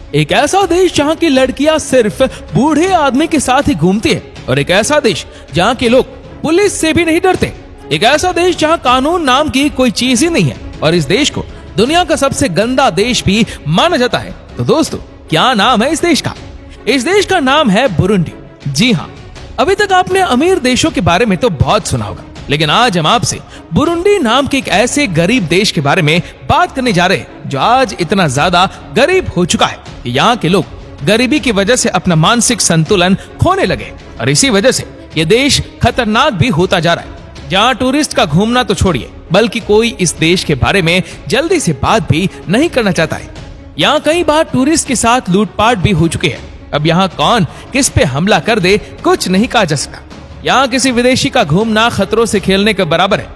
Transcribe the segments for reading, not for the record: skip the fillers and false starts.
एक ऐसा देश जहाँ की लड़कियां सिर्फ बूढ़े आदमी के साथ ही घूमती है, और एक ऐसा देश जहाँ के लोग पुलिस से भी नहीं डरते। एक ऐसा देश जहाँ कानून नाम की कोई चीज ही नहीं है, और इस देश को दुनिया का सबसे गंदा देश भी माना जाता है। तो दोस्तों, क्या नाम है इस देश का? इस देश का नाम है बुरुंडी। जी हाँ, अभी तक आपने अमीर देशों के बारे में तो बहुत सुना होगा, लेकिन आज हम आपसे बुरुंडी नाम के एक ऐसे गरीब देश के बारे में बात करने जा रहे हैं जो आज इतना ज्यादा गरीब हो चुका है कि यहाँ के लोग गरीबी की वजह से अपना मानसिक संतुलन खोने लगे, और इसी वजह से ये देश खतरनाक भी होता जा रहा है, जहाँ टूरिस्ट का घूमना तो छोड़िए, बल्कि कोई इस देश के बारे में जल्दी से बात भी नहीं करना चाहता है। यहाँ कई बार टूरिस्ट के साथ लूटपाट भी हो चुके हैं। अब यहाँ कौन किस पे हमला कर दे कुछ नहीं कहा जा सकता। यहाँ किसी विदेशी का घूमना खतरों से खेलने के बराबर है।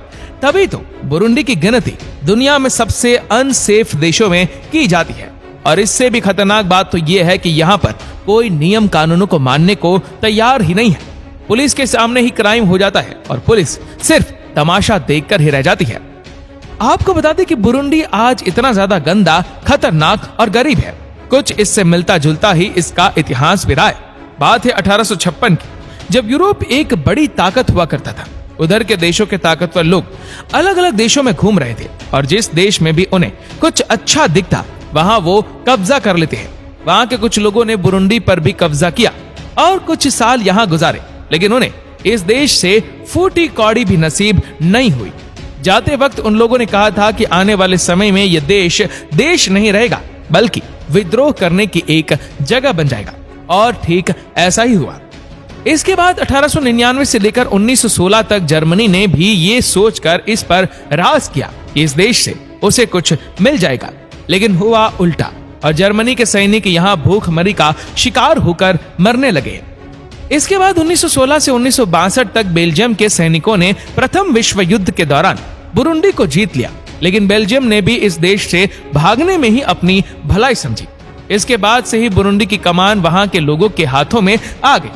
तभी तो बुरुंडी की गिनती दुनिया में सबसे अनसेफ देशों में की जाती है, और इससे भी खतरनाक बात तो ये है कि यहाँ पर कोई नियम कानूनों को मानने को तैयार ही नहीं है। पुलिस के सामने ही क्राइम हो जाता है और पुलिस सिर्फ तमाशा देखकर ही रह जाती है। आपको बता दें कि बुरुंडी आज इतना ज्यादा गंदा, खतरनाक और गरीब है, कुछ इससे मिलता जुलता ही इसका इतिहास भी रहा है। बात है 1856 की, जब यूरोप एक बड़ी ताकत हुआ करता था। उधर के देशों के ताकतवर लोग अलग अलग देशों में घूम रहे थे, और जिस देश में भी उन्हें कुछ अच्छा दिखता वहां वो कब्जा कर लेते हैं। वहां के कुछ लोगों ने बुरुंडी पर भी कब्जा किया और कुछ साल यहाँ गुजारे, लेकिन उन्हें इस देश से फूटी कौड़ी भी नसीब नहीं हुई। जाते वक्त उन लोगों ने कहा था कि आने वाले समय में यह देश नहीं रहेगा, बल्कि विद्रोह करने की एक जगह बन जाएगा, और ठीक ऐसा ही हुआ। इसके बाद 1899 से लेकर 1916 तक जर्मनी ने भी ये सोचकर इस पर राज किया कि इस देश से उसे कुछ मिल जाएगा, लेकिन हुआ उल्टा, और जर्मनी के सैनिक यहाँ भूखमरी का शिकार होकर मरने लगे। इसके बाद 1916 से 1962 तक बेल्जियम के सैनिकों ने प्रथम विश्व युद्ध के दौरान बुरुंडी को जीत लिया, लेकिन बेल्जियम ने भी इस देश से भागने में ही अपनी भलाई समझी। इसके बाद से ही बुरुंडी की कमान वहां के लोगों के हाथों में आ गई।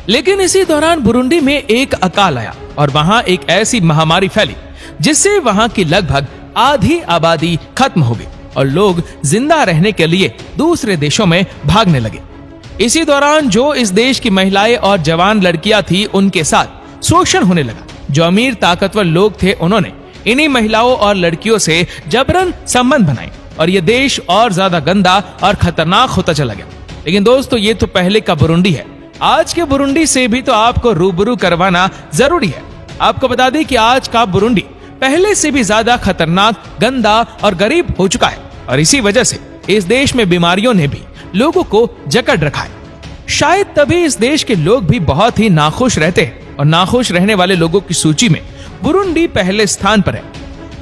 लेकिन इसी दौरान बुरुंडी में एक अकाल आया, और वहां एक ऐसी महामारी फैली जिससे वहां की लगभग आधी आबादी खत्म हो गई, और लोग जिंदा रहने के लिए दूसरे देशों में भागने लगे। इसी दौरान जो इस देश की महिलाएं और जवान लड़कियां थी, उनके साथ शोषण होने लगा। जो अमीर ताकतवर लोग थे, उन्होंने इन्हीं महिलाओं और लड़कियों से जबरन संबंध बनाए, और ये देश और ज्यादा गंदा और खतरनाक होता चला गया। लेकिन दोस्तों, ये तो पहले का बुरुंडी है। आज के बुरुंडी से भी तो आपको रूबरू करवाना जरूरी है। आपको बता दें कि आज का बुरुंडी पहले से भी ज्यादा खतरनाक, गंदा और गरीब हो चुका है, और इसी वजह से इस देश में बीमारियों ने भी लोगों को जकड़ रखा है। शायद तभी इस देश के लोग भी बहुत ही नाखुश रहते हैं, और नाखुश रहने वाले लोगों की सूची में बुरुंडी पहले स्थान पर है।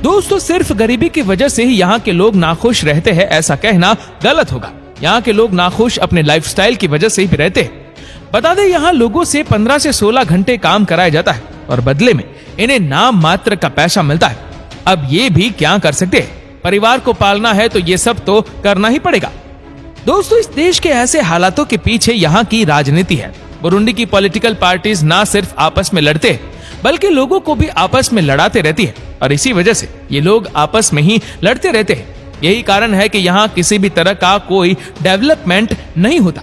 दोस्तों, सिर्फ गरीबी की वजह से ही यहाँ के लोग नाखुश रहते हैं, ऐसा कहना गलत होगा। यहाँ के लोग नाखुश अपने लाइफस्टाइल की वजह से ही रहते हैं। बता दें, यहाँ लोगों से 15 से 16 घंटे काम कराया जाता है, और बदले में इन्हें नाम मात्र का पैसा मिलता है। अब ये भी क्या कर सकते हैं? परिवार को पालना है तो ये सब तो करना ही पड़ेगा। दोस्तों, इस देश के ऐसे हालातों के पीछे यहाँ की राजनीति है। बुरुंडी की पॉलिटिकल पार्टीज ना सिर्फ आपस में लड़ते हैं, बल्कि लोगों को भी आपस में लड़ाते रहती है, और इसी वजह से ये लोग आपस में ही लड़ते रहते हैं। यही कारण है कि यहाँ किसी भी तरह का कोई डेवलपमेंट नहीं होता।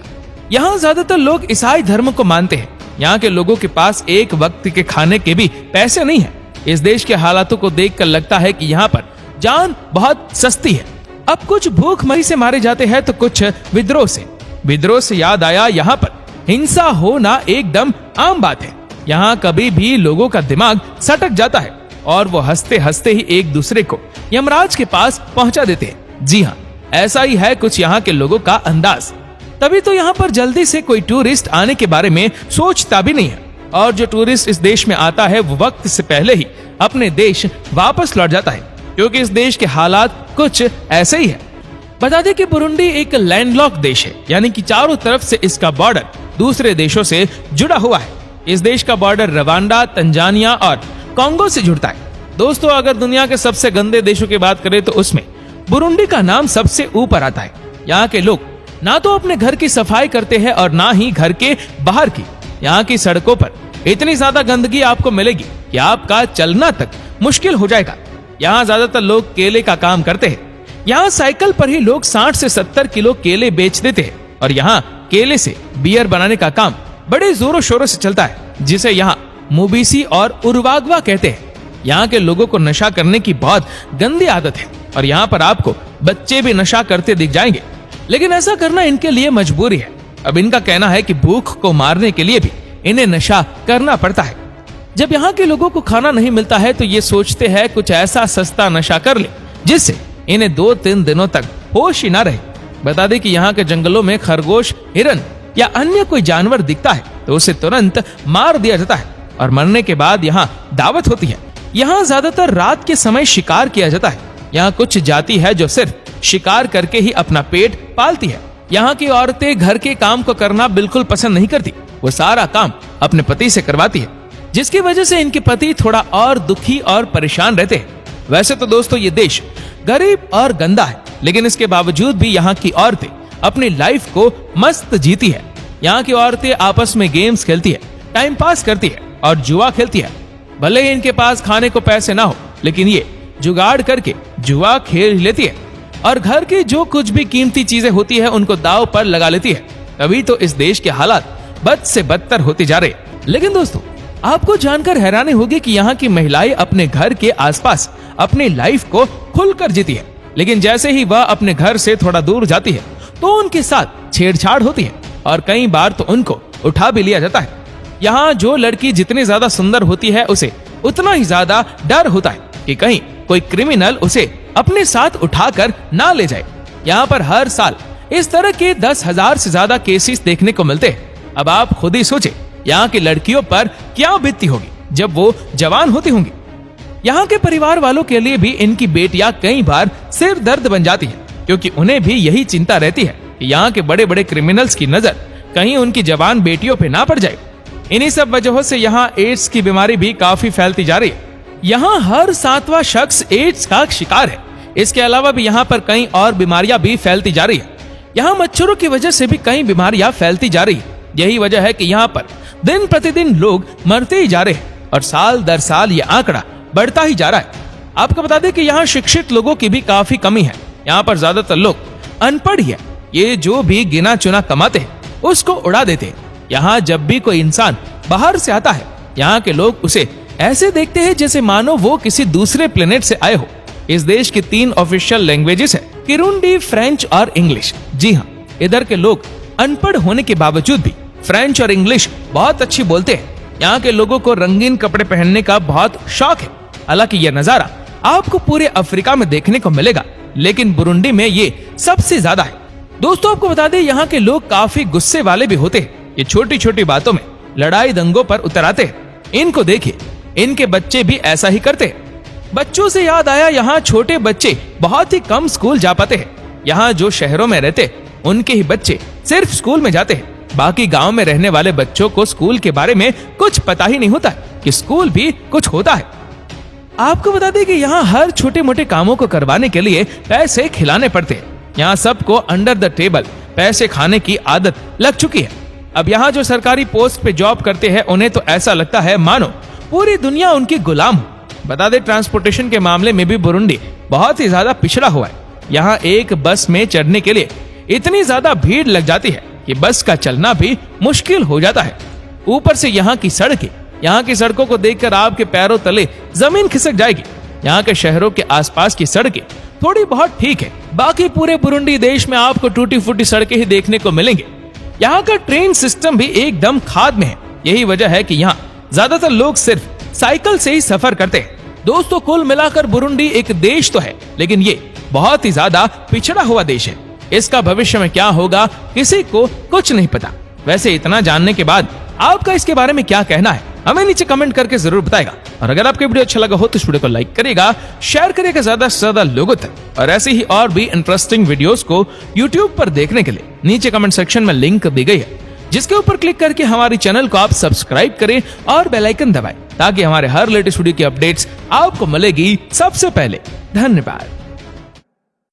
यहाँ ज्यादातर लोग ईसाई धर्म को मानते हैं। यहाँ के लोगों के पास एक वक्त के खाने के भी पैसे नहीं है। इस देश के हालातों को देखकर लगता है कि यहाँ पर जान बहुत सस्ती है। अब कुछ भूखमरी से मारे जाते हैं तो कुछ विद्रोह से। विद्रोह से याद आया, यहाँ पर हिंसा होना एकदम आम बात है। यहाँ कभी भी लोगों का दिमाग सटक जाता है, और वो हंसते हंसते ही एक दूसरे को यमराज के पास पहुंचा देते हैं। जी हाँ, ऐसा ही है कुछ यहाँ के लोगों का अंदाज। तभी तो यहाँ पर जल्दी से कोई टूरिस्ट आने के बारे में सोचता भी नहीं है, और जो टूरिस्ट इस देश में आता है वो वक्त से पहले ही अपने देश वापस लौट जाता है, क्योंकि इस देश के हालात कुछ ऐसे ही है। बता दें कि बुरुंडी एक लैंडलॉक देश है, यानी कि चारों तरफ से इसका बॉर्डर दूसरे देशों से जुड़ा हुआ है। इस देश का बॉर्डर रवांडा, तंजानिया और कांगो से जुड़ता है। दोस्तों, अगर दुनिया के सबसे गंदे देशों की बात करें तो उसमें बुरुंडी का नाम सबसे ऊपर आता है। यहाँ के लोग ना तो अपने घर की सफाई करते हैं और ना ही घर के बाहर की। यहाँ की सड़कों पर इतनी ज्यादा गंदगी आपको मिलेगी कि आपका चलना तक मुश्किल हो जाएगा। यहाँ ज्यादातर लोग केले का काम करते हैं। यहाँ साइकिल पर ही लोग 60 से 70 किलो केले बेच देते हैं और यहाँ केले से बियर बनाने का काम बड़े जोरों शोरों से चलता है, जिसे यहाँ मुबीसी और उर्वागवा कहते हैं। यहाँ के लोगों को नशा करने की बहुत गंदी आदत है और यहाँ पर आपको बच्चे भी नशा करते दिख जाएंगे, लेकिन ऐसा करना इनके लिए मजबूरी है। अब इनका कहना है कि भूख को मारने के लिए भी इन्हें नशा करना पड़ता है। जब यहाँ के लोगों को खाना नहीं मिलता है तो ये सोचते हैं कुछ ऐसा सस्ता नशा कर ले जिससे इन्हें 2-3 दिनों तक होश ही ना रहे। बता दें कि यहाँ के जंगलों में खरगोश, हिरन या अन्य कोई जानवर दिखता है तो उसे तुरंत मार दिया जाता है और मरने के बाद यहाँ दावत होती है। यहाँ ज्यादातर रात के समय शिकार किया जाता है। यहाँ कुछ जाति है जो सिर्फ शिकार करके ही अपना पेट पालती है। यहाँ की औरतें घर के काम को करना बिल्कुल पसंद नहीं करती, वो सारा काम अपने पति से करवाती है, जिसकी वजह से इनके पति थोड़ा और दुखी और परेशान रहते हैं। वैसे तो दोस्तों ये देश गरीब और गंदा है, लेकिन इसके बावजूद भी यहाँ की औरतें अपनी लाइफ को मस्त जीती है। यहाँ की औरतें आपस में गेम्स खेलती है, टाइम पास करती है और जुआ खेलती है। भले ही इनके पास खाने को पैसे ना हो, लेकिन ये जुगाड़ करके जुआ खेल लेती है और घर की जो कुछ भी कीमती चीजें होती है उनको दांव पर लगा लेती है। तभी तो इस देश के हालात बद से बदतर होते जा रहे। लेकिन दोस्तों आपको जानकर हैरानी होगी कि यहाँ की महिलाएं अपने घर के आसपास अपनी लाइफ को खुलकर जीती है, लेकिन जैसे ही वह अपने घर से थोड़ा दूर जाती है तो उनके साथ छेड़छाड़ होती है और कई बार तो उनको उठा भी लिया जाता है। यहाँ जो लड़की जितनी ज्यादा सुंदर होती है उसे उतना ही ज्यादा डर होता है कि कहीं कोई क्रिमिनल उसे अपने साथ उठाकर ना ले जाए। यहाँ पर हर साल इस तरह के 10,000 से ज्यादा केसेस देखने को मिलते हैं। अब आप खुद ही सोचे यहाँ की लड़कियों पर क्या बीतती होगी जब वो जवान होती होंगी। यहाँ के परिवार वालों के लिए भी इनकी बेटियां कई बार सिर दर्द बन जाती है, क्योंकि उन्हें भी यही चिंता रहती है कि यहाँ के बड़े बड़े क्रिमिनल्स की नजर कहीं उनकी जवान बेटियों पे ना पड़ जाए। इन्हीं सब वजहों से यहाँ एड्स की बीमारी भी काफी फैलती जा रही है। यहाँ हर 7वां शख्स एड्स का शिकार है। इसके अलावा भी यहाँ पर कई और बीमारियां भी फैलती जा रही है। यहाँ मच्छरों की वजह से भी कई बीमारियां फैलती जा रही है। यही वजह है कि यहाँ पर दिन प्रतिदिन लोग मरते ही जा रहे हैं और साल दर साल ये आंकड़ा बढ़ता ही जा रहा है। आपको बता दें कि यहाँ शिक्षित लोगों की भी काफी कमी है। यहाँ पर ज्यादातर लोग अनपढ़ ही है। ये जो भी गिना चुना कमाते हैं उसको उड़ा देते हैं। यहाँ जब भी कोई इंसान बाहर से आता है यहाँ के लोग उसे ऐसे देखते हैं जैसे मानो वो किसी दूसरे प्लेनेट से आए हो। इस देश की 3 ऑफिशियल लैंग्वेजेस है, किरुंडी, फ्रेंच और इंग्लिश। जी हाँ, इधर के लोग अनपढ़ होने के बावजूद भी फ्रेंच और इंग्लिश बहुत अच्छी बोलते हैं। यहाँ के लोगों को रंगीन कपड़े पहनने का बहुत शौक है। हालांकि यह नजारा आपको पूरे अफ्रीका में देखने को मिलेगा, लेकिन बुरुंडी में ये सबसे ज्यादा है। दोस्तों आपको बता दें यहाँ के लोग काफी गुस्से वाले भी होते हैं। ये छोटी छोटी बातों में लड़ाई दंगों पर उतर आते हैं। इनको देखिए, इनके बच्चे भी ऐसा ही करते हैं। बच्चों से याद आया, यहाँ छोटे बच्चे बहुत ही कम स्कूल जा पाते हैं। यहाँ जो शहरों में रहते उनके ही बच्चे सिर्फ स्कूल में जाते हैं। बाकी गांव में रहने वाले बच्चों को स्कूल के बारे में कुछ पता ही नहीं होता कि स्कूल भी कुछ होता है। आपको बता दें कि यहाँ हर छोटे मोटे कामों को करवाने के लिए पैसे खिलाने पड़ते हैं। यहाँ सबको अंडर द टेबल पैसे खाने की आदत लग चुकी है। अब यहाँ जो सरकारी पोस्ट पे जॉब करते हैं उन्हें तो ऐसा लगता है मानो पूरी दुनिया उनकी गुलाम हो। बता दें ट्रांसपोर्टेशन के मामले में भी बुरुंडी बहुत ही ज्यादा पिछड़ा हुआ है। यहाँ एक बस में चढ़ने के लिए इतनी ज्यादा भीड़ लग जाती है कि बस का चलना भी मुश्किल हो जाता है। ऊपर से यहाँ की सड़कों को देखकर आपके पैरों तले जमीन खिसक जाएगी। यहाँ के शहरों के आसपास की सड़कें थोड़ी बहुत ठीक है, बाकी पूरे बुरुंडी देश में आपको टूटी फूटी सड़कें ही देखने को मिलेंगे। यहाँ का ट्रेन सिस्टम भी एकदम खाद में है। यही वजह है कि यहाँ ज्यादातर लोग सिर्फ साइकिल से ही सफर करते हैं। दोस्तों कुल मिलाकर बुरुंडी एक देश तो है, लेकिन ये बहुत ही ज्यादा पिछड़ा हुआ देश है। इसका भविष्य में क्या होगा किसी को कुछ नहीं पता। वैसे इतना जानने के बाद आपका इसके बारे में क्या कहना है हमें नीचे कमेंट करके जरूर बताएगा। और अगर आपको वीडियो अच्छा लगा हो तो इस वीडियो को लाइक करिएगा, शेयर करिएगा ज्यादा से ज्यादा लोगों तक। और ऐसी ही और भी इंटरेस्टिंग वीडियोस को यूट्यूब पर देखने के लिए नीचे कमेंट सेक्शन में लिंक दी गई है, जिसके ऊपर क्लिक करके हमारे चैनल को आप सब्सक्राइब करें और बेल आइकन दबाएं, ताकि हमारे हर लेटेस्ट वीडियो की अपडेट्स आपको मिलेगी सबसे पहले। धन्यवाद।